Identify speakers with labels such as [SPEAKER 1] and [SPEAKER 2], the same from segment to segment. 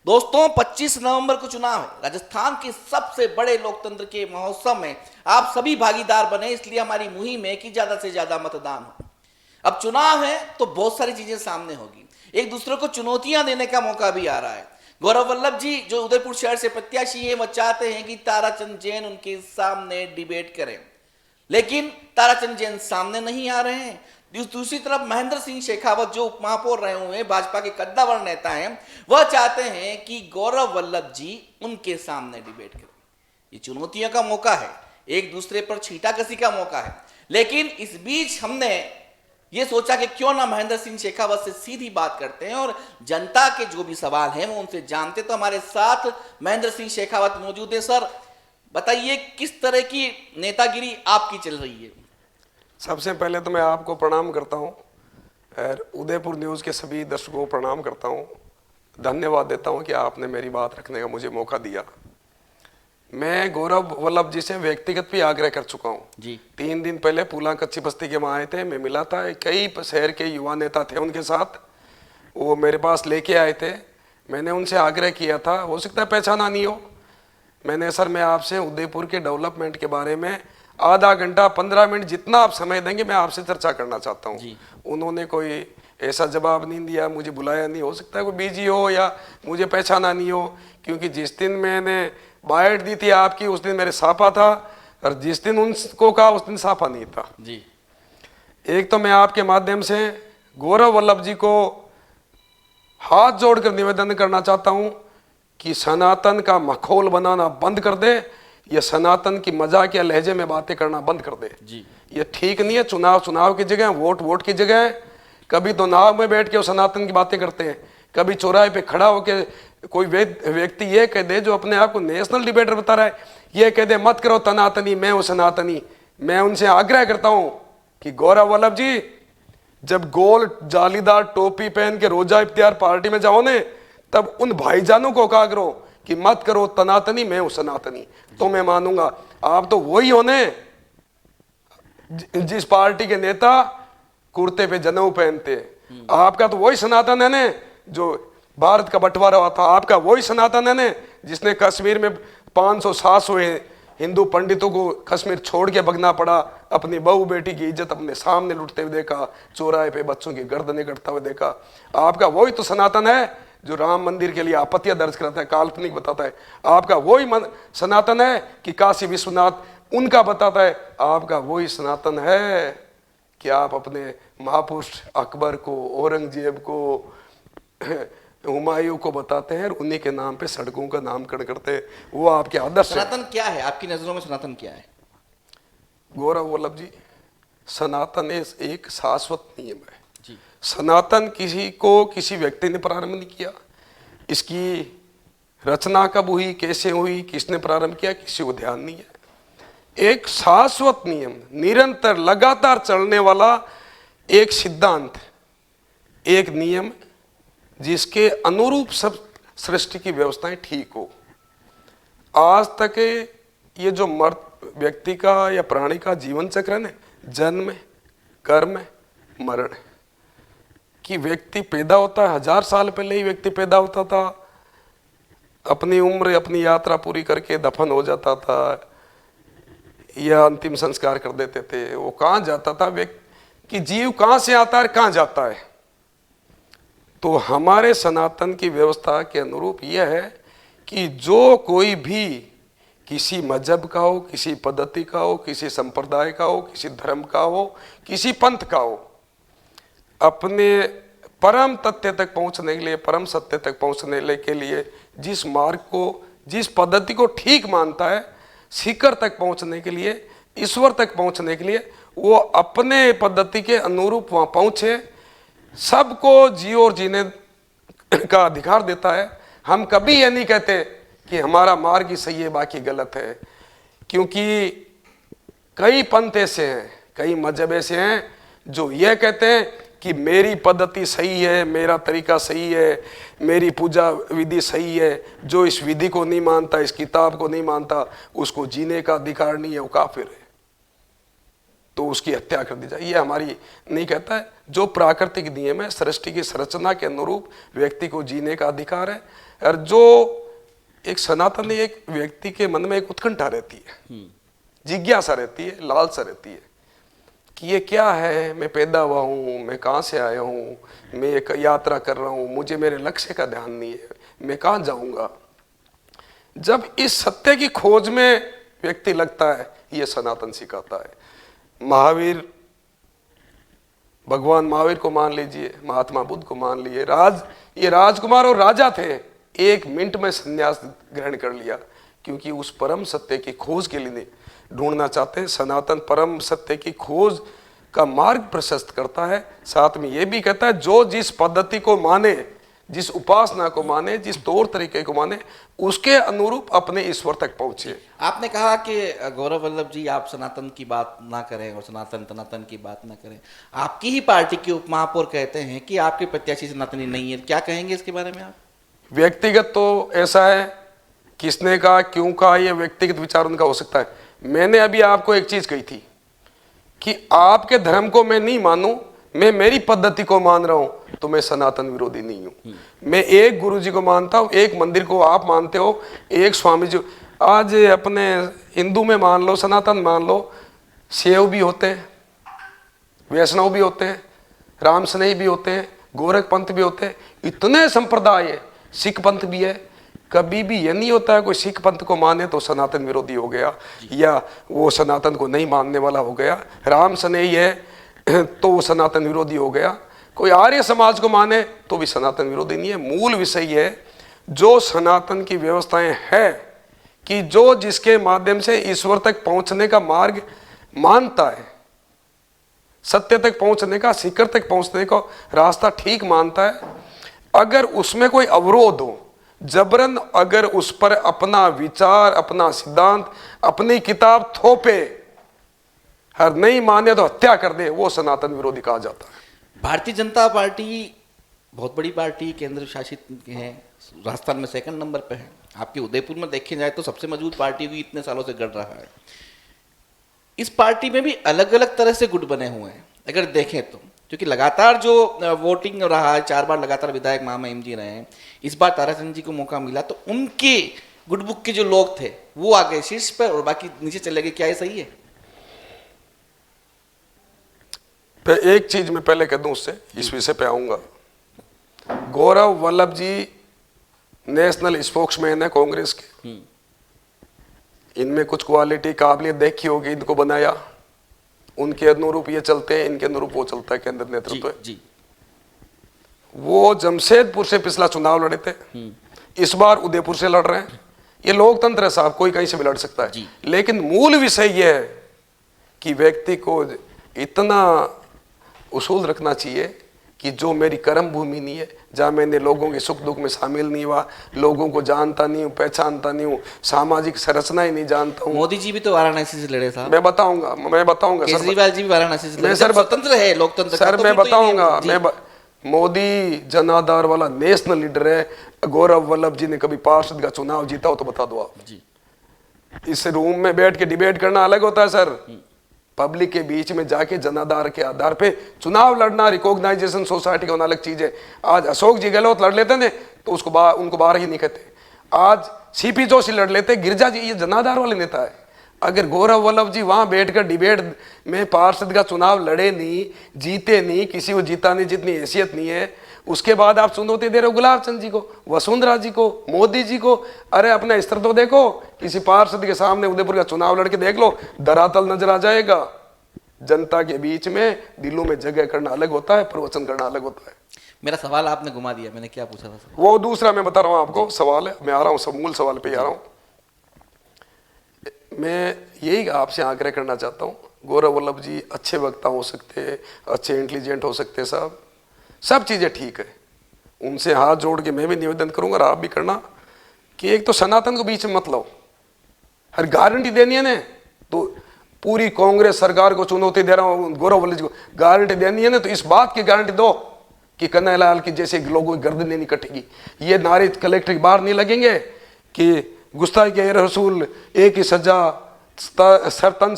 [SPEAKER 1] दोस्तों 25 नवंबर को चुनाव है। राजस्थान के सबसे बड़े लोकतंत्र के महोत्सव में आप सभी भागीदार बने, इसलिए हमारी मुहिम है कि ज्यादा से ज्यादा मतदान हो। अब चुनाव है तो बहुत सारी चीजें सामने होगी, एक दूसरे को चुनौतियां देने का मौका भी आ रहा है। गौरव वल्लभ जी जो उदयपुर शहर से प्रत्याशी है, वह चाहते हैं कि ताराचंद जैन उनके सामने डिबेट करें, लेकिन ताराचंद जैन सामने नहीं आ रहे हैं। दूसरी तरफ महेंद्र सिंह शेखावत जो उप महापौर रहे हुए हैं, भाजपा के कद्दावर नेता हैं, वह चाहते हैं कि गौरव वल्लभ जी उनके सामने डिबेट करें। ये चुनौतियों का मौका है, एक दूसरे पर छींटाकसी का मौका है। लेकिन इस बीच हमने ये सोचा कि क्यों ना महेंद्र सिंह शेखावत से सीधी बात करते हैं और जनता के जो भी सवाल हैं वो उनसे जानते। तो हमारे साथ महेंद्र सिंह शेखावत मौजूद है। सर बताइए, किस तरह की नेतागिरी आपकी चल रही है?
[SPEAKER 2] सबसे पहले तो मैं आपको प्रणाम करता हूं और उदयपुर न्यूज़ के सभी दर्शकों को प्रणाम करता हूं, धन्यवाद देता हूं कि आपने मेरी बात रखने का मुझे मौका दिया। मैं गौरव वल्लभ जी से व्यक्तिगत भी आग्रह कर चुका हूं
[SPEAKER 1] जी।
[SPEAKER 2] 3 दिन पहले पूला कच्ची बस्ती के वहाँ आए थे, मैं मिला था, कई शहर के युवा नेता थे उनके साथ, वो मेरे पास लेके आए थे। मैंने उनसे आग्रह किया था, हो सकता है पहचाना नहीं हो, मैंने सर मैं आपसे उदयपुर के डेवलपमेंट के बारे में आधा घंटा 15 मिनट जितना आप समय देंगे मैं आपसे चर्चा करना चाहता हूँ। उन्होंने कोई ऐसा जवाब नहीं दिया, मुझे बुलाया नहीं, हो सकता है कोई बिजी हो या मुझे पहचाना नहीं हो, क्योंकि जिस दिन मैंने बाइट दी थी आपकी उस दिन मेरे साफा था और जिस दिन उनको कहा उस दिन साफा नहीं था
[SPEAKER 1] जी।
[SPEAKER 2] एक तो मैं आपके माध्यम से गौरव वल्लभ जी को हाथ जोड़कर निवेदन करना चाहता हूँ कि सनातन का मखौल बनाना बंद कर दे, ये सनातन की मजाक या लहजे में बातें करना बंद कर दे
[SPEAKER 1] जी।
[SPEAKER 2] ये ठीक नहीं है। चुनाव की जगह, वोट की जगह है। कभी तो नाव में बैठ के वो सनातन की बातें करते हैं, कभी चौराहे पे खड़ा होकर कोई व्यक्ति ये कह दे जो अपने आप को नेशनल डिबेटर बता रहा है, ये कह दे मत करो तनातनी, मैं हूं सनातनी। मैं उनसे आग्रह करता हूं कि गौरव वल्लभ जी जब गोल जालीदार टोपी पहन के रोजा इफ्तियार पार्टी में जाओ ने, तब उन भाईजानों को कहा करो कि मत करो तनातनी, मैं हूं सनातनी, तो मैं मानूंगा। आप तो वही होने जिस पार्टी के नेता कुर्ते पे जनेऊ पहनते, आपका तो वही सनातन है ने जो भारत का बंटवारा हुआ था, आपका वही सनातन है ने जिसने कश्मीर में 500-700 हिंदू पंडितों को कश्मीर छोड़ के भगना पड़ा, अपनी बहू बेटी की इज्जत अपने सामने लुटते हुए देखा, चौराहे पे बच्चों की गर्दनें कटता हुए देखा। आपका वही तो सनातन है जो राम मंदिर के लिए आपत्तियां दर्ज कराता है, काल्पनिक बताता है। आपका वही सनातन है कि काशी विश्वनाथ उनका बताता है। आपका वही सनातन है कि आप अपने महापुरुष अकबर को, औरंगजेब को, हुमायूं को बताते हैं और उन्हीं के नाम पे सड़कों का नामकरण करते हैं। वो आपके आदर्श है।
[SPEAKER 1] सनातन क्या है आपकी नजरों में? सनातन क्या है
[SPEAKER 2] गौरव वल्लभ जी? सनातन एक शाश्वत नियम है
[SPEAKER 1] जी।
[SPEAKER 2] सनातन किसी को किसी व्यक्ति ने प्रारंभ नहीं किया, इसकी रचना कब हुई, कैसे हुई, किसने प्रारंभ किया, किसी को ध्यान नहीं है। एक शाश्वत नियम, निरंतर लगातार चलने वाला एक सिद्धांत, एक नियम जिसके अनुरूप सब सृष्टि की व्यवस्थाएं ठीक हो। आज तक ये जो व्यक्ति का या प्राणी का जीवन चक्र है ना, जन्म, कर्म, मरण, कि व्यक्ति पैदा होता है, 1000 साल पहले ही व्यक्ति पैदा होता था, अपनी उम्र अपनी यात्रा पूरी करके दफन हो जाता था या अंतिम संस्कार कर देते थे। वो कहाँ जाता था व्यक्ति कि जीव कहाँ से आता है, कहाँ जाता है। तो हमारे सनातन की व्यवस्था के अनुरूप यह है कि जो कोई भी किसी मजहब का हो, किसी पद्धति का हो, किसी संप्रदाय का हो, किसी धर्म का हो, किसी पंथ का हो, अपने परम तथ्य तक पहुंचने के लिए, परम सत्य तक पहुंचने के लिए जिस मार्ग को, जिस पद्धति को ठीक मानता है, शिखर तक पहुंचने के लिए, ईश्वर तक पहुंचने के लिए, वो अपने पद्धति के अनुरूप वहां पहुंचे। सबको जियो और जीने का अधिकार देता है। हम कभी ये नहीं कहते कि हमारा मार्ग ही सही है बाकी गलत है, क्योंकि कई पंथ ऐसे हैं, कई मजहब ऐसे हैं जो ये कहते हैं कि मेरी पद्धति सही है, मेरा तरीका सही है, मेरी पूजा विधि सही है। जो इस विधि को नहीं मानता, इस किताब को नहीं मानता, उसको जीने का अधिकार नहीं है, वो काफिर है। तो उसकी हत्या कर दी जाए। ये हमारी नहीं कहता है। जो प्राकृतिक नियम है, सृष्टि की संरचना के अनुरूप व्यक्ति को जीने का अधिकार है। और जो एक सनातन, एक व्यक्ति के मन में एक उत्कंठा रहती है, जिज्ञासा रहती है, लालसा रहती है कि ये क्या है, मैं पैदा हुआ हूँ, मैं कहाँ से आया हूँ, मैं एक यात्रा कर रहा हूँ, मुझे मेरे लक्ष्य का ध्यान नहीं है, मैं कहाँ जाऊँगा। जब इस सत्य की खोज में व्यक्ति लगता है, ये सनातन सिखाता है। महावीर, भगवान महावीर को मान लीजिए, महात्मा बुद्ध को मान लीजिए, ये राजकुमार और राजा थे, 1 मिनट में संन्यास ग्रहण कर लिया, क्योंकि उस परम सत्य की खोज के लिए ढूंढना चाहते हैं। सनातन परम सत्य की खोज का मार्ग प्रशस्त करता है। साथ में यह भी कहता है, जो जिस पद्धति को माने, जिस उपासना को माने, जिस तौर तरीके को माने, उसके अनुरूप अपने ईश्वर तक पहुंचे।
[SPEAKER 1] आपने कहा कि गौरव वल्लभ जी, आप सनातन की बात ना करें और सनातन की बात ना करें। आपकी ही पार्टी के उपमहापौर कहते हैं कि आपके प्रत्याशी सनातनी नहीं है। क्या कहेंगे इसके बारे में आप?
[SPEAKER 2] व्यक्तिगत तो ऐसा है, किसने कहा, क्यों कहा, यह व्यक्तिगत विचार उनका हो सकता है। मैंने अभी आपको एक चीज कही थी कि आपके धर्म को मैं नहीं मानूं, मैं मेरी पद्धति को मान रहा हूं, तो मैं सनातन विरोधी नहीं हूं। मैं एक गुरु जी को मानता हूं, एक मंदिर को आप मानते हो, एक स्वामी जी। आज अपने हिंदू में मान लो, सनातन मान लो, शैव भी होते हैं, वैष्णव भी होते हैं, राम स्नेही भी होते हैं, गोरख पंथ भी होते हैं, इतने संप्रदाय है, सिख पंथ भी है। कभी भी ये नहीं होता है कोई सिख पंथ को माने तो सनातन विरोधी हो गया, या वो सनातन को नहीं मानने वाला हो गया। राम स्नेही है तो वो सनातन विरोधी हो गया। कोई आर्य समाज को माने तो भी सनातन विरोधी नहीं है। मूल विषय है, जो सनातन की व्यवस्थाएं है कि जो जिसके माध्यम से ईश्वर तक पहुंचने का मार्ग मानता है, सत्य तक पहुंचने का, शिखर तक पहुंचने का रास्ता ठीक मानता है, अगर उसमें कोई अवरोध हो, जबरन अगर उस पर अपना विचार, अपना सिद्धांत, अपनी किताब थोपे, हर नहीं माने तो हत्या कर दे, वो सनातन विरोधी कहा जाता है।
[SPEAKER 1] भारतीय जनता पार्टी बहुत बड़ी पार्टी, केंद्र शासित है, राजस्थान में 2nd नंबर पे है। आपके उदयपुर में देखे जाए तो सबसे मजबूत पार्टी हुई, इतने सालों से गढ़ रहा है। इस पार्टी में भी अलग अलग तरह से गुट बने हुए हैं अगर देखें तो, क्योंकि लगातार जो वोटिंग रहा है, 4 बार लगातार विधायक महामहिम जी रहे हैं। इस बार ताराचंद जी को मौका मिला तो उनके गुटबुक के जो लोग थे वो आ गए शीर्ष पर और बाकी नीचे चले गए। क्या ये सही है?
[SPEAKER 2] एक चीज मैं पहले कह दूं, उससे इस विषय पे आऊंगा। गौरव वल्लभ जी नेशनल स्पोक्समैन है कांग्रेस के। इनमें कुछ क्वालिटी, काबिलियत देखी होगी, इनको बनाया, उनके अनुरूप ये चलते हैं, इनके अनुरूप वो चलता है केंद्र नेतृत्व।
[SPEAKER 1] जी।
[SPEAKER 2] वो जमशेदपुर से पिछला चुनाव लड़े थे, इस बार उदयपुर से लड़ रहे हैं। ये लोकतंत्र है साहब, कोई कहीं से भी लड़ सकता है। लेकिन मूल विषय यह है कि व्यक्ति को इतना उसूल रखना चाहिए कि जो मेरी कर्म भूमि नहीं है, जहाँ मैंने लोगों के सुख दुख में शामिल नहीं हुआ, लोगों को जानता नहीं हूँ, पहचानता नहीं हूँ, सामाजिक संरचना ही नहीं जानता हूँ।
[SPEAKER 1] मोदी जी भी तो वाराणसी से लड़े साहब।
[SPEAKER 2] मैं बताऊंगा
[SPEAKER 1] केजरीवाल जी भी वाराणसी से लड़े।
[SPEAKER 2] सर,
[SPEAKER 1] स्वतंत्र है लोकतंत्र
[SPEAKER 2] सर, मैं बताऊंगा। मोदी जनाधार वाला नेशनल लीडर है। गौरव वल्लभ जी ने कभी पार्षद का चुनाव जीता हो तो बता दो आप जी। इस रूम में बैठ के डिबेट करना अलग होता है सर, पब्लिक के बीच में जाके जनाधार के आधार पे चुनाव लड़ना, रिकॉग्नाइजेशन सोसाइटी का होना अलग चीज है। आज अशोक जी गहलोत लड़ लेते थे तो उनको बाहर ही नहीं कहते। आज सीपी जोशी लड़ लेते, गिरजा जी ये जनाधार वाले नेता है। अगर गौरव वल्लभ जी वहां बैठकर डिबेट में पार्षद का चुनाव लड़े नहीं, जीते नहीं, किसी को जीता नहीं, जितनी हैसियत नहीं है, उसके बाद आप चुनौती दे रहे हो गुलाब चंद जी को, वसुंधरा जी को, मोदी जी को। अरे अपना स्तर तो देखो, किसी पार्षद के सामने उदयपुर का चुनाव लड़के देख लो, धरातल नजर आ जाएगा। जनता के बीच में दिलों में जगह करना अलग होता है, प्रवचन करना अलग होता है।
[SPEAKER 1] मेरा सवाल आपने घुमा दिया, मैंने क्या पूछा था?
[SPEAKER 2] वो दूसरा मैं बता रहा हूँ आपको सवाल है, मैं आ रहा हूँ सब मूल सवाल पे आ रहा हूँ। मैं यही आपसे आग्रह करना चाहता हूँ, गौरव वल्लभ जी अच्छे वक्ता हो सकते हैं, अच्छे इंटेलिजेंट हो सकते हैं साहब, सब चीज़ें ठीक है। उनसे हाथ जोड़ के मैं भी निवेदन करूंगा और आप भी करना कि एक तो सनातन को बीच में मत लो। हर गारंटी देनी है ना, तो पूरी कांग्रेस सरकार को चुनौती दे रहा हूँ, गौरव वल्लभ जी को गारंटी देनी है ना, तो इस बात की गारंटी दो कि कन्हैयालाल की जैसे लोगों की गर्दन नहीं कटेगी। ये नारे कलेक्टर के बाहर नहीं लगेंगे कि गुस्ताखी के रसूल, एक ही सजा, सर तन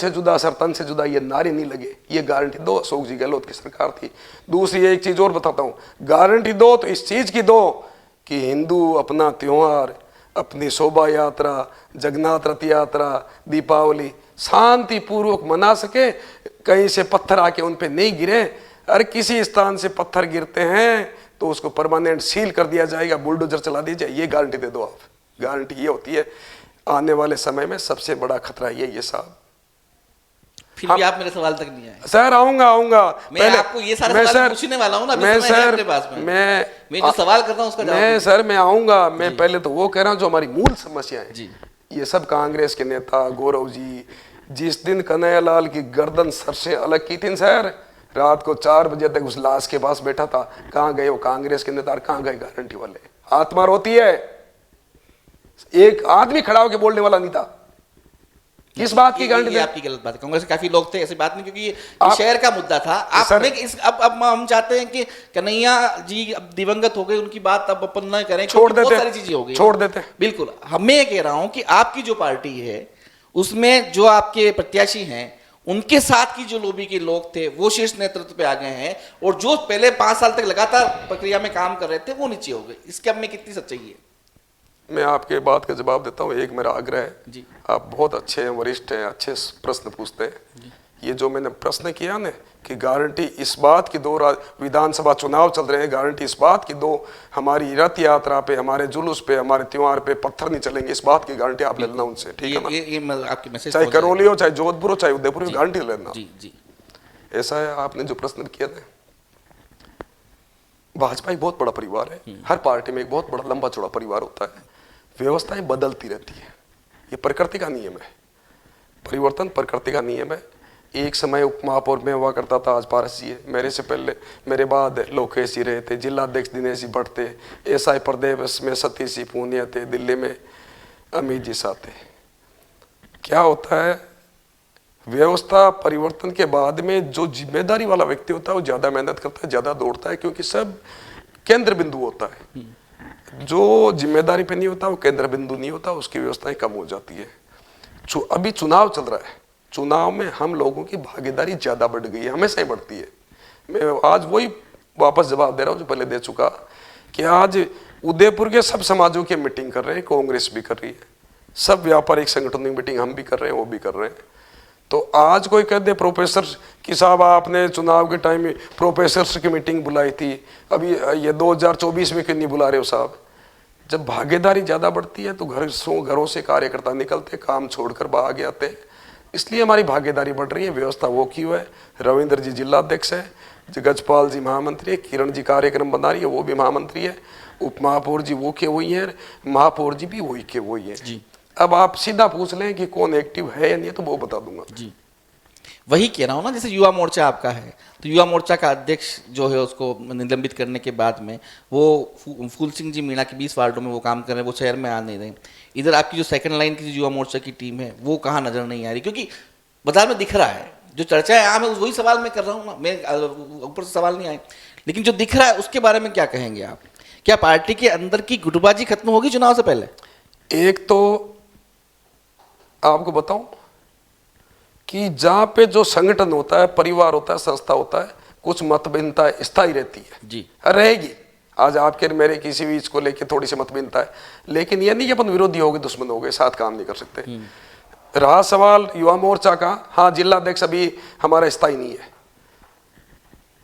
[SPEAKER 2] से जुदा ये नारे नहीं लगे, ये गारंटी दो। अशोक जी गहलोत की सरकार थी। दूसरी एक चीज और बताता हूँ, गारंटी दो तो इस चीज की दो कि हिंदू अपना त्योहार, अपनी शोभा यात्रा, जगन्नाथ रथ यात्रा, दीपावली शांति पूर्वक मना सके, कहीं से पत्थर आके उन पे नहीं गिरे। अरे किसी स्थान से पत्थर गिरते हैं तो उसको परमानेंट सील कर दिया जाएगा, बुलडोजर चला दिया जाए, ये गारंटी दे दो आप। गारंटी ये होती है। आने वाले समय में सबसे बड़ा खतरा ये साहब।
[SPEAKER 1] फिर भी आप मेरे सवाल तक नहीं आए।
[SPEAKER 2] सर आऊंगा
[SPEAKER 1] मैं आपको ये सारे सवाल पूछने वाला हूं ना,
[SPEAKER 2] मैं सर
[SPEAKER 1] अपने पास में मैं जो सवाल कर रहा हूं उसका जवाब
[SPEAKER 2] मैं सर मैं आऊंगा। मैं पहले तो वो कह रहा हूं जो हमारी मूल समस्या है
[SPEAKER 1] जी।
[SPEAKER 2] ये सब कांग्रेस के नेता गौरव जी जिस दिन कन्हैयालाल की गर्दन सर से अलग की थी सर, रात को 4 बजे तक उस लाश के पास बैठा था। कहां गए वो कांग्रेस के नेता, कहां गए गारंटी वाले? आत्मा रोती है, एक आदमी खड़ा होकर बोलने वाला नहीं था। किस बात की गारंटी?
[SPEAKER 1] ये आपकी गलत बात है। कांग्रेस के काफी लोग थे, ऐसी बात नहीं, क्योंकि ये शहर का मुद्दा था। आप अब हम चाहते हैं कि कन्हैया जी अब दिवंगत हो गए, उनकी बात अब अपन न करें,
[SPEAKER 2] छोड़ देते,
[SPEAKER 1] बहुत सारी चीजें हो गई,
[SPEAKER 2] छोड़ देते।
[SPEAKER 1] बिल्कुल। मैं ये कह रहा हूं कि आपकी जो पार्टी है उसमें जो आपके प्रत्याशी हैं उनके साथ की जो लॉबी के लोग थे वो शीर्ष नेतृत्व पे आ गए हैं, और जो पहले 5 साल तक लगातार प्रक्रिया में काम कर रहे थे वो नीचे हो गए। इसके अब में कितनी सच्चाई है?
[SPEAKER 2] मैं आपके बात का जवाब देता हूँ। एक मेरा आग्रह है
[SPEAKER 1] जी।
[SPEAKER 2] आप बहुत अच्छे हैं, वरिष्ठ हैं, अच्छे प्रश्न पूछते हैं। ये जो मैंने प्रश्न किया ना कि गारंटी इस बात की दो, विधानसभा चुनाव चल रहे हैं, गारंटी इस बात की दो हमारी रथ यात्रा पे, हमारे जुलूस पे, हमारे त्योहार पे पत्थर नहीं चलेंगे, इस बात की गारंटी आप ले लेना उनसे, ठीक है ना?
[SPEAKER 1] ये आपके मैसेज,
[SPEAKER 2] चाहे करौली हो, चाहे जोधपुर हो, चाहे उदयपुर हो, गारंटी लेना।
[SPEAKER 1] जी जी।
[SPEAKER 2] ऐसा है। आपने जो प्रश्न किया था, भाजपा एक बहुत बड़ा परिवार है। हर पार्टी में एक बहुत बड़ा लंबा चौड़ा परिवार होता है। व्यवस्थाएं बदलती रहती है, ये प्रकृति का नियम है। परिवर्तन प्रकृति का नियम है। एक समय उप महापौर में हुआ करता था, आज पारस जी है। मेरे से पहले, मेरे बाद लोकेश जी रहे थे, जिलाध्यक्ष दिनेश जी भट्ट थे, एसआई प्रदेश में सतीश जी पूनिया थे, दिल्ली में अमित जी साथ थे। क्या होता है, व्यवस्था परिवर्तन के बाद में जो जिम्मेदारी वाला व्यक्ति होता है वो ज्यादा मेहनत करता है, ज्यादा दौड़ता है, क्योंकि सब केंद्र बिंदु होता है। जो जिम्मेदारी पे नहीं होता वो केंद्र बिंदु नहीं होता, उसकी व्यवस्थाएं कम हो जाती है। अभी चुनाव चल रहा है, चुनाव में हम लोगों की भागीदारी ज्यादा बढ़ गई है, हमेशा ही बढ़ती है। मैं आज वही वापस जवाब दे रहा हूँ जो पहले दे चुका कि आज उदयपुर के सब समाजों की मीटिंग कर रहे हैं, कांग्रेस भी कर रही है, सब व्यापारिक संगठनों की मीटिंग हम भी कर रहे हैं, वो भी कर रहे हैं। तो आज कोई कह दे प्रोफेसर कि साहब आपने चुनाव के टाइम में प्रोफेसर की मीटिंग बुलाई थी, अभी ये 2024 में क्यों नहीं बुला रहे हो साहब? जब भागीदारी ज़्यादा बढ़ती है तो घरों से कार्यकर्ता निकलते, काम छोड़कर भाग आते हैं, इसलिए हमारी भागीदारी बढ़ रही है। व्यवस्था वो की हुआ है। रविंद्र जी जिलाध्यक्ष है, गजपाल जी महामंत्री है, किरण जी कार्यक्रम बना रही है, वो भी महामंत्री है, उप महापौर जी वो के वही है, महापौर जी भी वही के वही है। अब आप सीधा पूछ लें कि कौन एक्टिव है या नहीं, तो वो बता दूंगा
[SPEAKER 1] जी। वही कह रहा हूँ ना, जैसे युवा मोर्चा आपका है, तो युवा मोर्चा का अध्यक्ष जो है उसको निलंबित करने के बाद में वो फूल सिंह जी मीणा के 20 वार्डों में वो काम कर रहे हैं, वो शहर में आ नहीं रहे। इधर आपकी जो सेकंड लाइन की जो युवा मोर्चा की टीम है वो कहाँ नजर नहीं आ रही, क्योंकि बाजार में दिख रहा है जो चर्चाएं आम है, वही सवाल मैं कर रहा हूँ ना, मैं ऊपर से सवाल नहीं आए, लेकिन जो दिख रहा है उसके बारे में क्या कहेंगे आप? क्या पार्टी के अंदर की गुटबाजी खत्म होगी चुनाव से पहले?
[SPEAKER 2] एक तो आपको बताऊं कि जहां पे जो संगठन होता है, परिवार होता है, संस्था होता है, कुछ मतभिन्नता स्थायी रहती है
[SPEAKER 1] जी,
[SPEAKER 2] रहेगी। आज आपके मेरे किसी भी इसको लेके थोड़ी सी मतभिन्नता है, लेकिन ये नहीं कि अपन विरोधी हो गए, दुश्मन हो गए, साथ काम नहीं कर सकते। रहा सवाल युवा मोर्चा का, हाँ जिलाध्यक्ष अभी हमारा स्थायी नहीं है।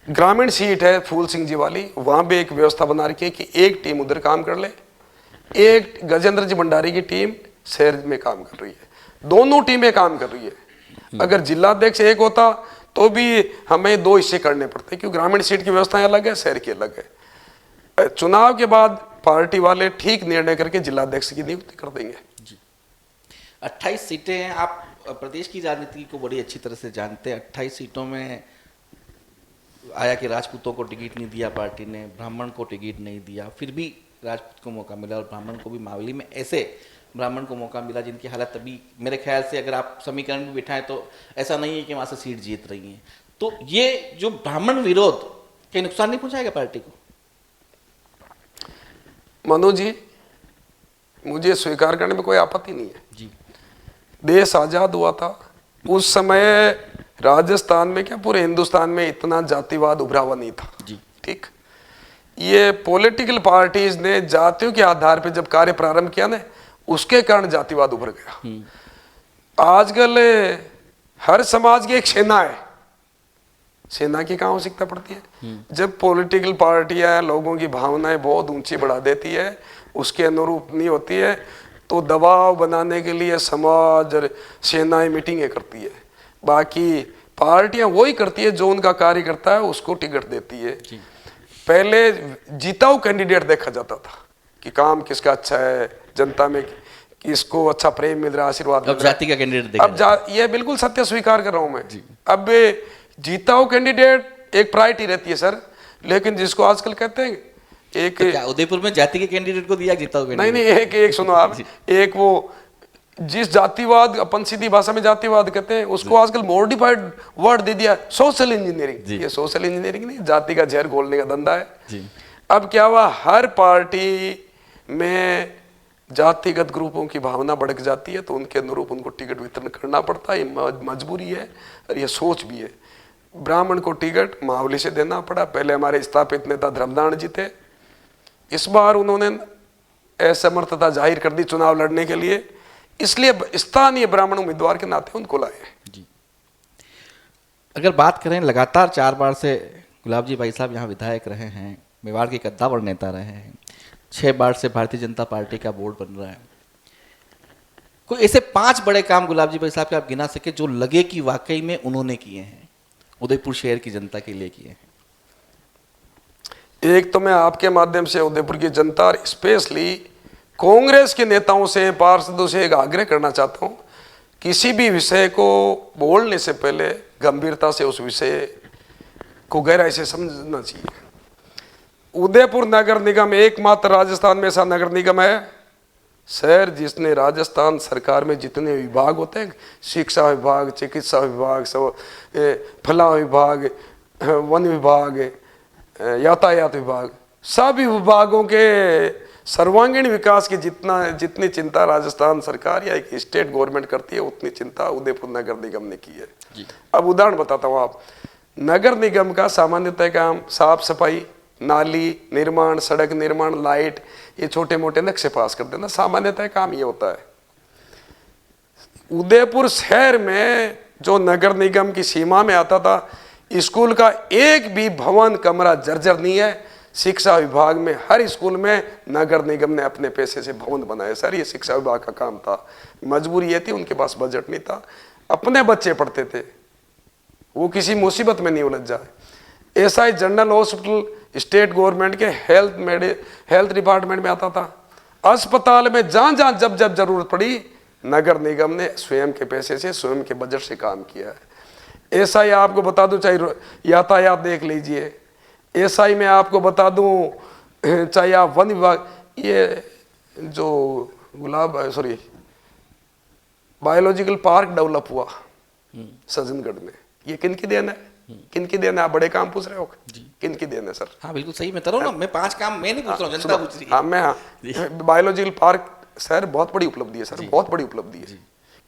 [SPEAKER 2] ग्रामीण सीट है फूल सिंह जी वाली, वहां भी एक व्यवस्था बना रखी है कि एक टीम उधर काम कर ले, एक गजेंद्र जी भंडारी की टीम शहर में काम कर रही है, दोनों टीमें काम कर रही है। अगर जिलाध्यक्ष एक होता तो भी हमें 2 हिस्से करने पड़ते, क्योंकि ग्रामीण सीट की व्यवस्थाएं अलग है, शहर की अलग है। चुनाव के बाद पार्टी वाले ठीक निर्णय करके जिलाध्यक्ष की नियुक्ति कर देंगे।
[SPEAKER 1] 28 सीटें हैं, आप प्रदेश की राजनीति को बड़ी अच्छी तरह से जानते हैं। 28 सीटों में आया कि राजपूतों को टिकट नहीं दिया पार्टी ने, ब्राह्मण को टिकट नहीं दिया, फिर भी राजपूत को मौका मिला, और ब्राह्मण को भी मावली में ऐसे ब्राह्मण को मौका मिला जिनकी हालत अभी मेरे ख्याल से अगर आप समीकरण में बिठाएं तो ऐसा नहीं है कि वहाँ से सीट जीत रही हैं। तो ये जो ब्राह्मण विरोध कहीं नुकसान नहीं पहुंचाएगा पार्टी को?
[SPEAKER 2] मनोज जी, मुझे स्वीकार करने में कोई आपत्ति नहीं है
[SPEAKER 1] जी।
[SPEAKER 2] देश आजाद हुआ था उस समय राजस्थान में क्या पूरे हिंदुस्तान में इतना जातिवाद उभरा हुआ नहीं था
[SPEAKER 1] जी।
[SPEAKER 2] ठीक, ये पॉलिटिकल पार्टीज ने जातियों के आधार पर जब कार्य प्रारंभ किया ना, उसके कारण जातिवाद उभर गया। आजकल हर समाज की एक सेना है, सेना की कहाँ आवश्यकता पड़ती है? जब पॉलिटिकल पार्टियां लोगों की भावनाएं बहुत ऊंची बढ़ा देती है, उसके अनुरूप नहीं होती है, तो दबाव बनाने के लिए समाज और सेनाएं मीटिंगें करती है। बाकी पार्टियां वही करती है जो उनका कार्य करता है उसको टिकट देती है। पहले जीता हुआ कैंडिडेट देखा जाता था कि काम किसका अच्छा है, जनता में किसको अच्छा प्रेम मिल रहा है, आशीर्वाद।
[SPEAKER 1] अब जाति का कैंडिडेट देखा
[SPEAKER 2] अब ये बिल्कुल सत्य स्वीकार कर रहा हूं मैं। अब जीता हुआ कैंडिडेट एक प्रायोरिटी रहती है सर, लेकिन जिसको आजकल कहते हैं एक
[SPEAKER 1] तो क्या उदयपुर में जाति के कैंडिडेट को दिया जीता हुआ?
[SPEAKER 2] नहीं, एक सुनो आप, एक वो जिस जातिवाद, अपन सीधी भाषा में जातिवाद कहते हैं, उसको आजकल मॉडिफाइड वर्ड दे दिया सोशल इंजीनियरिंग। ये सोशल इंजीनियरिंग नहीं, जाति का जहर घोलने का धंधा है। अब क्या हुआ, हर पार्टी में जातिगत ग्रुपों की भावना भड़क जाती है, तो उनके अनुरूप उनको टिकट वितरण करना पड़ता है। ये मजबूरी है और ये सोच भी है। ब्राह्मण को टिकट मावली से देना पड़ा। पहले हमारे स्थापित नेता धर्मदान जी थे, इस बार उन्होंने असमर्थता जाहिर कर दी चुनाव लड़ने के लिए, इसलिए स्थानीय ब्राह्मण उम्मीदवार के नाते उनको लाए जी।
[SPEAKER 1] अगर बात करें, लगातार 4 बार से गुलाब जी भाई साहब यहाँ विधायक रहे हैं, मेवाड़ के कद्दावर नेता रहे हैं, 6 बार से भारतीय जनता पार्टी का बोर्ड बन रहा है। कोई ऐसे 5 बड़े काम गुलाब जी भाई साहब के आप गिना सके जो लगे कि वाकई में उन्होंने किए हैं, उदयपुर शहर की जनता के लिए किए हैं?
[SPEAKER 2] एक तो मैं आपके माध्यम से उदयपुर की जनता और स्पेशली कांग्रेस के नेताओं से, पार्षदों से एक आग्रह करना चाहता हूं, किसी भी विषय को बोलने से पहले गंभीरता से उस विषय को गहराई से समझना चाहिए। उदयपुर नगर निगम एकमात्र राजस्थान में ऐसा नगर निगम है शहर जिसने राजस्थान सरकार में जितने विभाग होते हैं, शिक्षा विभाग, चिकित्सा विभाग, फला विभाग, वन विभाग, यातायात विभाग, सभी विभागों के सर्वांगीण विकास की जितनी चिंता राजस्थान सरकार या एक स्टेट गवर्नमेंट करती है, उतनी चिंता उदयपुर नगर निगम ने की है जी। अब उदाहरण बताता हूँ आप, नगर निगम का सामान्यतः काम साफ सफाई, नाली निर्माण, सड़क निर्माण, लाइट, ये छोटे मोटे नक्शे पास कर देना, सामान्यतः काम ये होता है। उदयपुर शहर में जो नगर निगम की सीमा में आता था, स्कूल का एक भी भवन कमरा जर्जर नहीं है। शिक्षा विभाग में हर स्कूल में नगर निगम ने अपने पैसे से भवन बनाए सर, ये शिक्षा विभाग का काम था। मजबूरी ये थी, उनके पास बजट नहीं था, अपने बच्चे पढ़ते थे, वो किसी मुसीबत में नहीं उलझ जाए। ऐसा ही जनरल हॉस्पिटल स्टेट गवर्नमेंट के हेल्थ डिपार्टमेंट में आता था। अस्पताल में जहां जहां जब जब जरूरत पड़ी, नगर निगम ने स्वयं के पैसे से, स्वयं के बजट से काम किया है। ऐसा ही आपको बता दूं, चाहे यातायात देख लीजिए, ऐसा ही मैं आपको बता दूं, चाहे आप वन विभाग, ये जो बायोलॉजिकल पार्क डेवलप हुआ सज्जनगढ़ में, ये किन की देन है? किन की देन है? आप बड़े काम पूछ रहे हो, किन की देन है सर?
[SPEAKER 1] हाँ बिल्कुल सही, मैं कर रहा हूँ ना, मैं 5 काम मैं नहीं पूछ रहा हूँ, जनता पूछ रही है।
[SPEAKER 2] हाँ, बायोलॉजिकल पार्क सर बहुत बड़ी उपलब्धि है सर, बहुत बड़ी उपलब्धि है,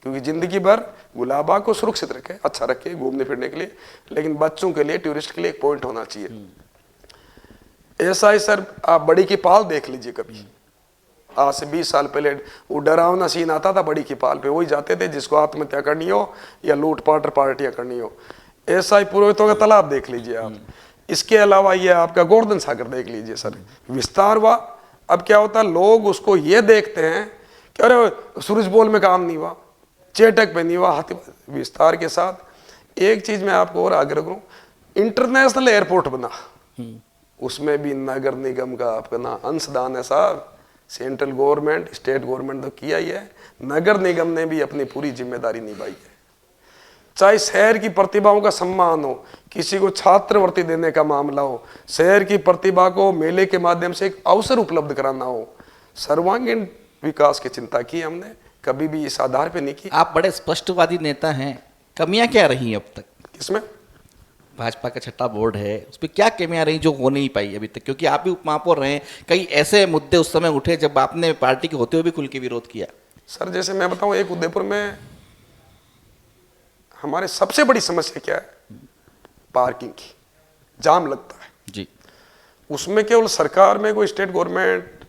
[SPEAKER 2] क्योंकि जिंदगी भर गुलाबा को सुरक्षित रखे, अच्छा रखे घूमने फिरने के लिए, लेकिन बच्चों के लिए, टूरिस्ट के लिए एक पॉइंट होना चाहिए। ऐसा ही सर आप बड़ी की पाल देख लीजिए कभी, आज से 20 साल पहले वो डरावना सीन आता था बड़ी की पाल पे, वही जाते थे जिसको आत्महत्या करनी हो या लूटपाट पार्टियां करनी हो। ऐसा ही पुरोहितों का तालाब देख लीजिए आप। इसके अलावा ये आपका गोवर्धन सागर देख लीजिए सर, विस्तार हुआ। अब क्या होता है, लोग उसको ये देखते हैं कि अरे सूरज बोल में काम नहीं हुआ, चेटक पे नहीं हुआ, हाथी विस्तार के साथ। एक चीज मैं आपको और आग्रह करूं, इंटरनेशनल एयरपोर्ट बना, उसमें भी नगर निगम का अपना अंशदान है साहब। सेंट्रल गवर्नमेंट, स्टेट गवर्नमेंट तो किया ही है, नगर निगम ने भी अपनी पूरी जिम्मेदारी निभाई है। चाहे शहर की प्रतिभाओं का सम्मान हो, किसी को छात्रवृत्ति देने का मामला हो, शहर की प्रतिभा को मेले के माध्यम से एक अवसर उपलब्ध कराना हो, सर्वांगीण विकास की चिंता की हमने, कभी भी इस आधार पे नहीं की।
[SPEAKER 1] आप बड़े स्पष्टवादी नेता हैं, कमियां क्या रही अब तक?
[SPEAKER 2] किसमें?
[SPEAKER 1] भाजपा का छठा बोर्ड है, उस पर क्या कमियां रही जो हो नहीं पाई अभी तक? क्योंकि आप भी उपमहापौर रहे, कई ऐसे मुद्दे उस समय उठे जब आपने पार्टी के होते हुए भी खुल के विरोध किया।
[SPEAKER 2] सर जैसे मैं बताऊं, एक उदयपुर में हमारे सबसे बड़ी समस्या क्या है? पार्किंग की। जाम लगता है
[SPEAKER 1] जी।
[SPEAKER 2] उसमें केवल सरकार में कोई स्टेट गवर्नमेंट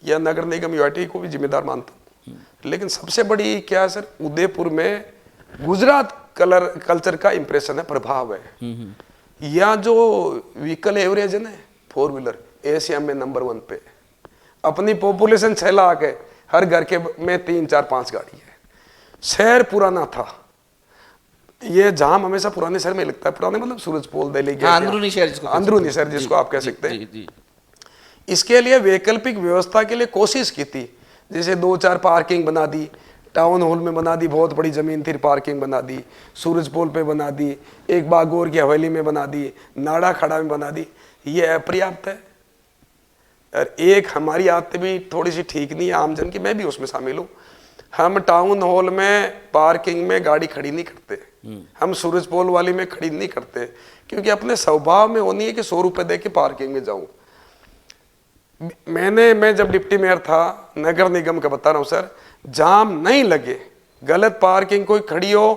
[SPEAKER 2] या नगर निगम यूआईटी को भी जिम्मेदार मानता हूँ, लेकिन सबसे बड़ी क्या है सर, उदयपुर में गुजरात कल्चर का इंप्रेशन है, प्रभाव है। या जो व्हीकल एवरेज है ना, 4 व्हीलर एशिया में नंबर 1 पे। अपनी पॉपुलेशन 6 लाख है, हर घर के में 3, 4, 5 गाड़ी है। शहर पुराना था, ये जाम हमेशा पुराने शहर में लगता है। पुराने मतलब सूरजपोल, दिल्ली गेट,
[SPEAKER 1] अंदरूनी शहर
[SPEAKER 2] जिसको आप कह सकते हैं। इसके लिए वैकल्पिक व्यवस्था के लिए कोशिश की थी, जैसे 2-4 पार्किंग बना दी, टाउन हॉल में बना दी, बहुत बड़ी जमीन थी, पार्किंग बना दी, सूरजपोल पे बना दी, एक बागोर की हवेली में बना दी, नाड़ा खड़ा में बना दी। ये अपर्याप्त है। और एक हमारी आदतें भी थोड़ी सी ठीक नहीं है आमजन की, मैं भी उसमें शामिल हूँ। हम टाउन हॉल में पार्किंग में गाड़ी खड़ी नहीं करते, हम सूरजपोल वाली में खड़ी नहीं करते, क्योंकि अपने स्वभाव में होनी है कि 100 रुपए दे के पार्किंग में जाऊं। मैं जब डिप्टी मेयर था, नगर निगम का बता रहा हूं सर, जाम नहीं लगे, गलत पार्किंग कोई खड़ी हो,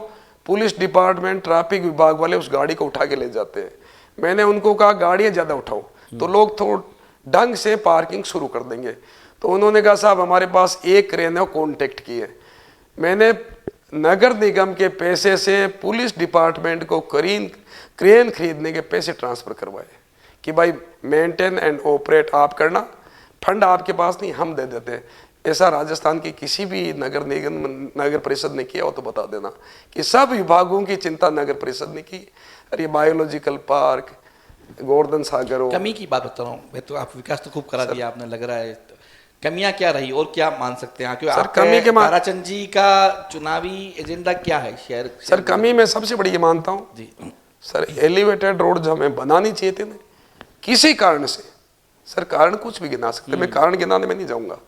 [SPEAKER 2] पुलिस डिपार्टमेंट, ट्रैफिक विभाग वाले उस गाड़ी को उठा के ले जाते हैं। मैंने उनको कहा गाड़ियां ज्यादा उठाओ तो लोग थोड़ा ढंग से पार्किंग शुरू कर देंगे। तो उन्होंने कहा साहब हमारे पास एक क्रेन है, कॉन्टेक्ट किए। मैंने नगर निगम के पैसे से पुलिस डिपार्टमेंट को क्रेन खरीदने के पैसे ट्रांसफर करवाए कि भाई मेंटेन एंड ऑपरेट आप करना, फंड आपके पास नहीं, हम दे देते हैं। ऐसा राजस्थान की किसी भी नगर निगम, नगर परिषद ने किया हो तो बता देना कि सब विभागों की चिंता नगर परिषद ने की। अरे बायोलॉजिकल पार्क, गोवर्धन सागर हो,
[SPEAKER 1] कमी की बात बता रहा हूँ मैं, तो आप विकास तो खूब करा दिया आपने, लग रहा है। कमियां क्या रही और क्या मान सकते हैं? क्योंकि
[SPEAKER 2] कमी के
[SPEAKER 1] ताराचंद जी का चुनावी एजेंडा क्या है शहर?
[SPEAKER 2] सर कमी मैं सबसे बड़ी ये मानता हूँ
[SPEAKER 1] जी
[SPEAKER 2] सर, एलिवेटेड रोड जो हमें बनानी चाहिए थी ना, किसी कारण से, सर कारण कुछ भी गिना सकते, मैं कारण गिनाने में नहीं जाऊंगा,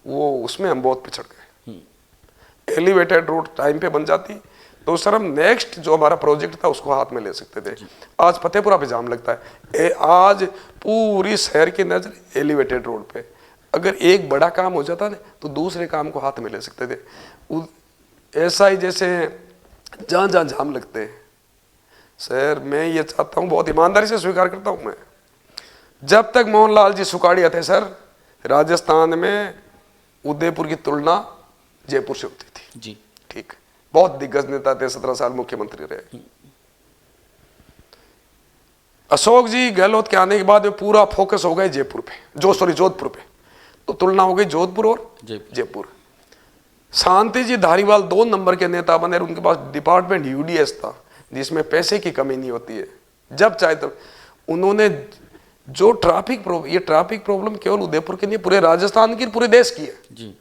[SPEAKER 2] वो उसमें हम बहुत पिछड़ गए। एलिवेटेड रोड टाइम पे बन जाती तो सर हम नेक्स्ट जो हमारा प्रोजेक्ट था उसको हाथ में ले सकते थे। आज फतेहपुरा पे जाम लगता है, आज पूरी शहर की नजर एलिवेटेड रोड पे। अगर एक बड़ा काम हो जाता ना तो दूसरे काम को हाथ में ले सकते थे। ऐसा ही जैसे जहाँ जहाँ जाम लगते हैं सर, मैं ये चाहता हूँ, बहुत ईमानदारी से स्वीकार करता हूँ मैं, जब तक मोहनलाल जी सुकाड़िया थे सर, राजस्थान में उदयपुर की तुलना जयपुर से होती थी।
[SPEAKER 1] जी
[SPEAKER 2] ठीक, बहुत दिग्गज नेता थे, 17 साल मुख्यमंत्री रहे। अशोक जी गहलोत के आने के बाद में पूरा फोकस हो गए जयपुर पे, जोधपुर पे, तो तुलना हो गई जोधपुर और जयपुर। शांति जी धारीवाल 2 नंबर के नेता बने, उनके पास डिपार्टमेंट यूडीएस था जिसमें पैसे की कमी नहीं होती है, जब चाहे तब। उन्होंने जो ये ट्रैफिक प्रॉब्लम केवल उदयपुर की नहीं, पूरे राजस्थान की, पूरे देश की है
[SPEAKER 1] जी।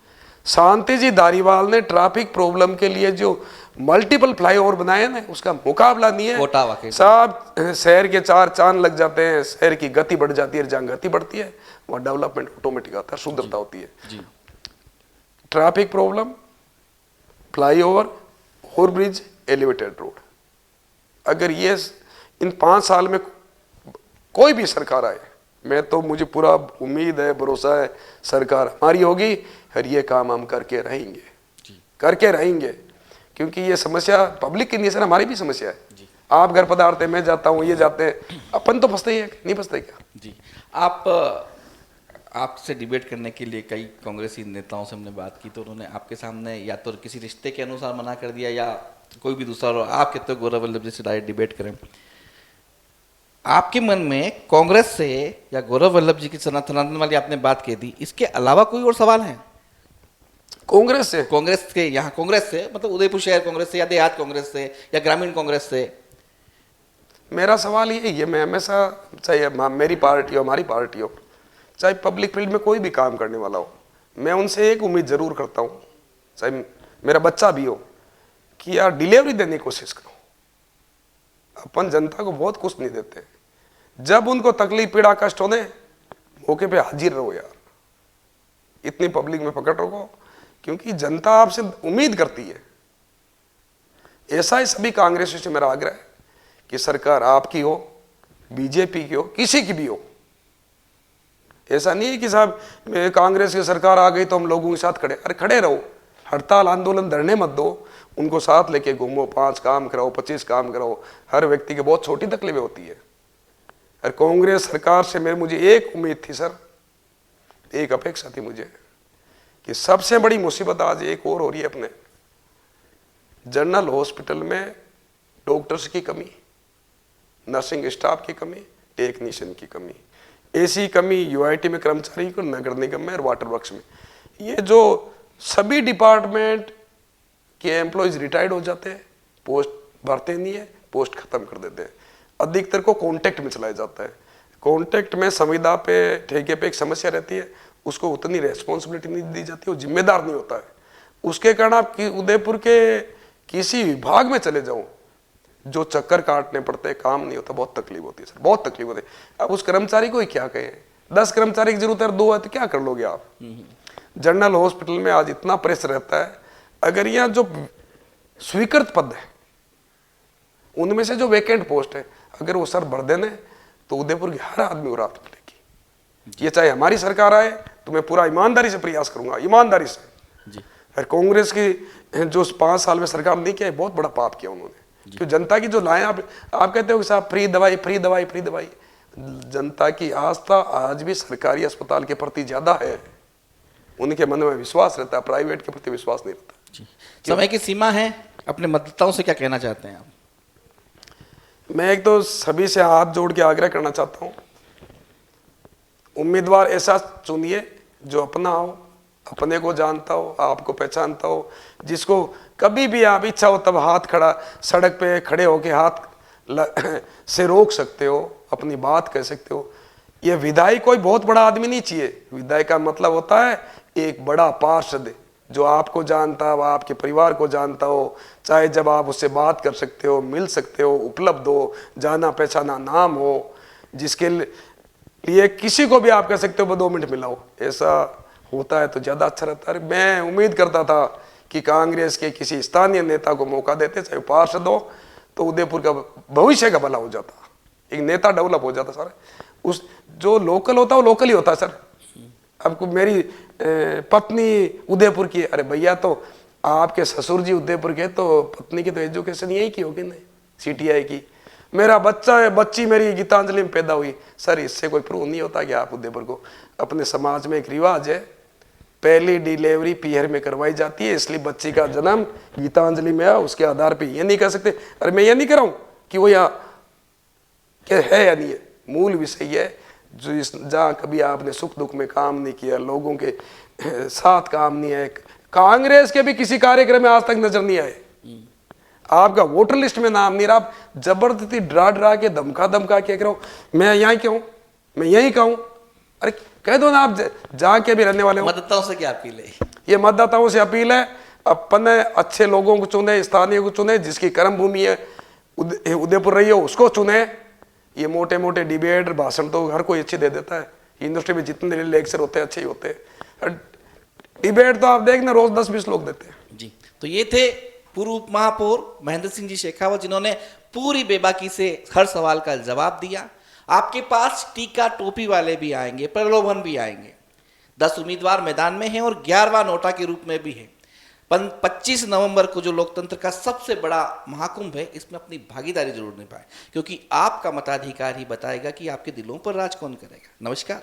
[SPEAKER 2] शांति जी धारीवाल ने ट्रैफिक प्रॉब्लम के लिए जो मल्टीपल फ्लाईओवर बनाए ना, उसका मुकाबला नहीं है साहब। शहर के 4 चांद लग जाते हैं, शहर की गति बढ़ जाती है, जहां गति बढ़ती है वहां डेवलपमेंट ऑटोमेटिक आता है, शुद्धता होती है। Traffic problem, flyover, overbridge, elevated road, अगर ये इन 5 साल में कोई भी सरकार आए, मैं तो मुझे पूरा उम्मीद है, भरोसा है सरकार हमारी होगी और ये काम हम करके रहेंगे, क्योंकि ये समस्या पब्लिक की नहीं सर, हमारी भी समस्या है। आप घर पधारते, मैं जाता हूँ, ये जाते हैं, अपन तो फंसते ही है, नहीं फंसते क्या?
[SPEAKER 1] जी। आपसे डिबेट करने के लिए कई कांग्रेसी नेताओं से हमने बात की, तो उन्होंने आपके सामने या तो किसी रिश्ते के अनुसार मना कर दिया या कोई भी दूसरा। आप कहते हो गौरव वल्लभ जी से डायरेक्ट डिबेट करें, आपके मन में कांग्रेस से या गौरव वल्लभ जी की सनातन वाली आपने बात कह दी, इसके अलावा कोई और सवाल है?
[SPEAKER 2] कांग्रेस से
[SPEAKER 1] यहाँ कांग्रेस से मतलब उदयपुर शहर कांग्रेस से या देहात कांग्रेस से या ग्रामीण कांग्रेस से?
[SPEAKER 2] मेरा सवाल ये मैं हमेशा, चाहे मेरी पार्टी हो, हमारी पार्टी हो, चाहे पब्लिक फील्ड में कोई भी काम करने वाला हो, मैं उनसे एक उम्मीद जरूर करता हूँ, चाहे मेरा बच्चा भी हो, कि यार डिलीवरी देने की कोशिश करो। अपन जनता को बहुत कुछ नहीं देते, जब उनको तकलीफ, पीड़ा, कष्ट होने, मौके पे हाजिर रहो यार, इतनी पब्लिक में पकड़ रखो, क्योंकि जनता आपसे उम्मीद करती है। ऐसा ही सभी कांग्रेसियों से मेरा आग्रह है कि सरकार आपकी हो, बीजेपी की हो, किसी की भी हो, ऐसा नहीं है कि साहब कांग्रेस की सरकार आ गई तो हम लोगों के साथ खड़े, अरे खड़े रहो, हड़ताल आंदोलन धरने मत दो, उनको साथ लेके घूमो, 5 काम कराओ, 25 काम कराओ। हर व्यक्ति की बहुत छोटी तकलीफें होती है। और कांग्रेस सरकार से मुझे एक उम्मीद थी सर, एक अपेक्षा थी मुझे कि सबसे बड़ी मुसीबत आज एक और हो रही है अपने जनरल हॉस्पिटल में, डॉक्टर्स की कमी, नर्सिंग स्टाफ की कमी, टेक्नीशियन की कमी, ऐसी कमी यूआईटी में कर्मचारी को, नगर निगम में और वाटर वर्क्स में। ये जो सभी डिपार्टमेंट के एम्प्लॉयज रिटायर्ड हो जाते हैं, पोस्ट भरते नहीं है, पोस्ट खत्म कर देते हैं, अधिकतर को कॉन्ट्रैक्ट में चलाया जाता है। कॉन्ट्रैक्ट में संविदा पे, ठेके पे एक समस्या रहती है, उसको उतनी रेस्पॉन्सिबिलिटी नहीं दी जाती, वो जिम्मेदार नहीं होता है। उसके कारण आप उदयपुर के किसी विभाग में चले जाओ, जो चक्कर काटने पड़ते हैं, काम नहीं होता, बहुत तकलीफ होती है सर, बहुत तकलीफ होती है। अब उस कर्मचारी को ही क्या कहें, 10 कर्मचारी की जरूरत है, 2 है तो क्या कर लोगे आप। जनरल हॉस्पिटल में आज इतना प्रेशर रहता है, अगर यहाँ जो स्वीकृत पद है उनमें से जो वैकेंट पोस्ट है, अगर वो सर भर देने तो उदयपुर की हर आदमी को राहत मिलेगी। ये चाहे हमारी सरकार आए तो मैं पूरा ईमानदारी से प्रयास करूंगा, ईमानदारी से जी। और कांग्रेस की जो 5 साल में सरकार नहीं किया, बहुत बड़ा पाप किया उन्होंने। क्यों जनता की जो लाएं आप कहते हो कि साहब फ्री दवाई, फ्री दवाई, फ्री दवाई। जनता की आस्था आज भी सरकारी अस्पताल के प्रति ज्यादा है, उनके मन में विश्वास रहता है, प्राइवेट के प्रति विश्वास नहीं रहता जी।
[SPEAKER 1] समय की सीमा है, अपने मतदाताओं से क्या कहना चाहते हैं आप?
[SPEAKER 2] मैं एक तो सभी से हाथ जोड़ के आग्रह करना चाहता हूं, उम्मीदवार ऐसा चुनिए जो अपना हो, अपने को जानता हो, आपको पहचानता हो, जिसको कभी भी आप इच्छा हो तब हाथ खड़ा, सड़क पे खड़े होके हाथ से रोक सकते हो, अपनी बात कह सकते हो। यह विधायक कोई बहुत बड़ा आदमी नहीं चाहिए। विधायक का मतलब होता है एक बड़ा पार्षद जो आपको जानता हो, आपके परिवार को जानता हो, चाहे जब आप उससे बात कर सकते हो, मिल सकते हो, उपलब्ध हो, जाना पहचाना नाम हो, जिसके लिए किसी को भी आप कह सकते हो 2 मिनट मिलाओ, ऐसा होता है तो ज़्यादा अच्छा रहता है। मैं उम्मीद करता था कि कांग्रेस के किसी स्थानीय नेता को मौका देते, चाहे पार्षद हो, तो उदयपुर का भविष्य का भला हो जाता, एक नेता डेवलप हो जाता सर। उस जो लोकल होता है वो लोकल ही होता है सर। अब मेरी पत्नी उदयपुर की, अरे भैया तो आपके ससुर जी उदयपुर के, तो पत्नी की तो एजुकेशन यही की होगी नहीं, CTI की। मेरा बच्ची मेरी गीतांजलि में पैदा हुई, सर इससे कोई प्रूव नहीं होता कि आप उदयपुर को। अपने समाज में एक रिवाज है, पहली डिलीवरी पीहर में करवाई जाती है, इसलिए बच्ची का जन्म गीतांजलि में है, उसके आधार पे ये नहीं कह सकते, अरे मैं ये नहीं कह रहा हूँ कि वो यहाँ क्या है या नहीं है। मूल विषय है जो जहाँ कभी आपने सुख दुख में काम नहीं किया, लोगों के साथ काम नहीं है, कांग्रेस के भी किसी कार्यक्रम में आज तक नजर नहीं आए, आपका वोटर लिस्ट में नाम नहीं रहा, आप जबरदस्ती डरा के धमका के करो मैं यहाँ क्यों, मैं यहीं कहूँ, अरे कह दो ना, आप जहाँ के भी रहने वाले हो।
[SPEAKER 1] मतदाताओं से क्या अपील है?
[SPEAKER 2] ये मतदाताओं से अपील है, अपने अच्छे लोगों को चुने, स्थानीय को चुने, जिसकी कर्म भूमि है उदयपुर रही हो उसको चुने। ये मोटे मोटे डिबेट भाषण तो हर कोई अच्छे दे देता है, इंडस्ट्री में जितने लेक्चर होते हैं अच्छे ही होते हैं, डिबेट तो आप देखना रोज 10-20 लोग देते हैं
[SPEAKER 1] जी। तो ये थे पूर्व उप महापौर महेंद्र सिंह जी शेखावत, जिन्होंने पूरी बेबाकी से हर सवाल का जवाब दिया। आपके पास टीका टोपी वाले भी आएंगे, प्रलोभन भी आएंगे। 10 उम्मीदवार मैदान में हैं और 11वां नोटा के रूप में भी है। 25 नवंबर को जो लोकतंत्र का सबसे बड़ा महाकुंभ है, इसमें अपनी भागीदारी जरूर निभाएं, क्योंकि आपका मताधिकार ही बताएगा कि आपके दिलों पर राज कौन करेगा। नमस्कार।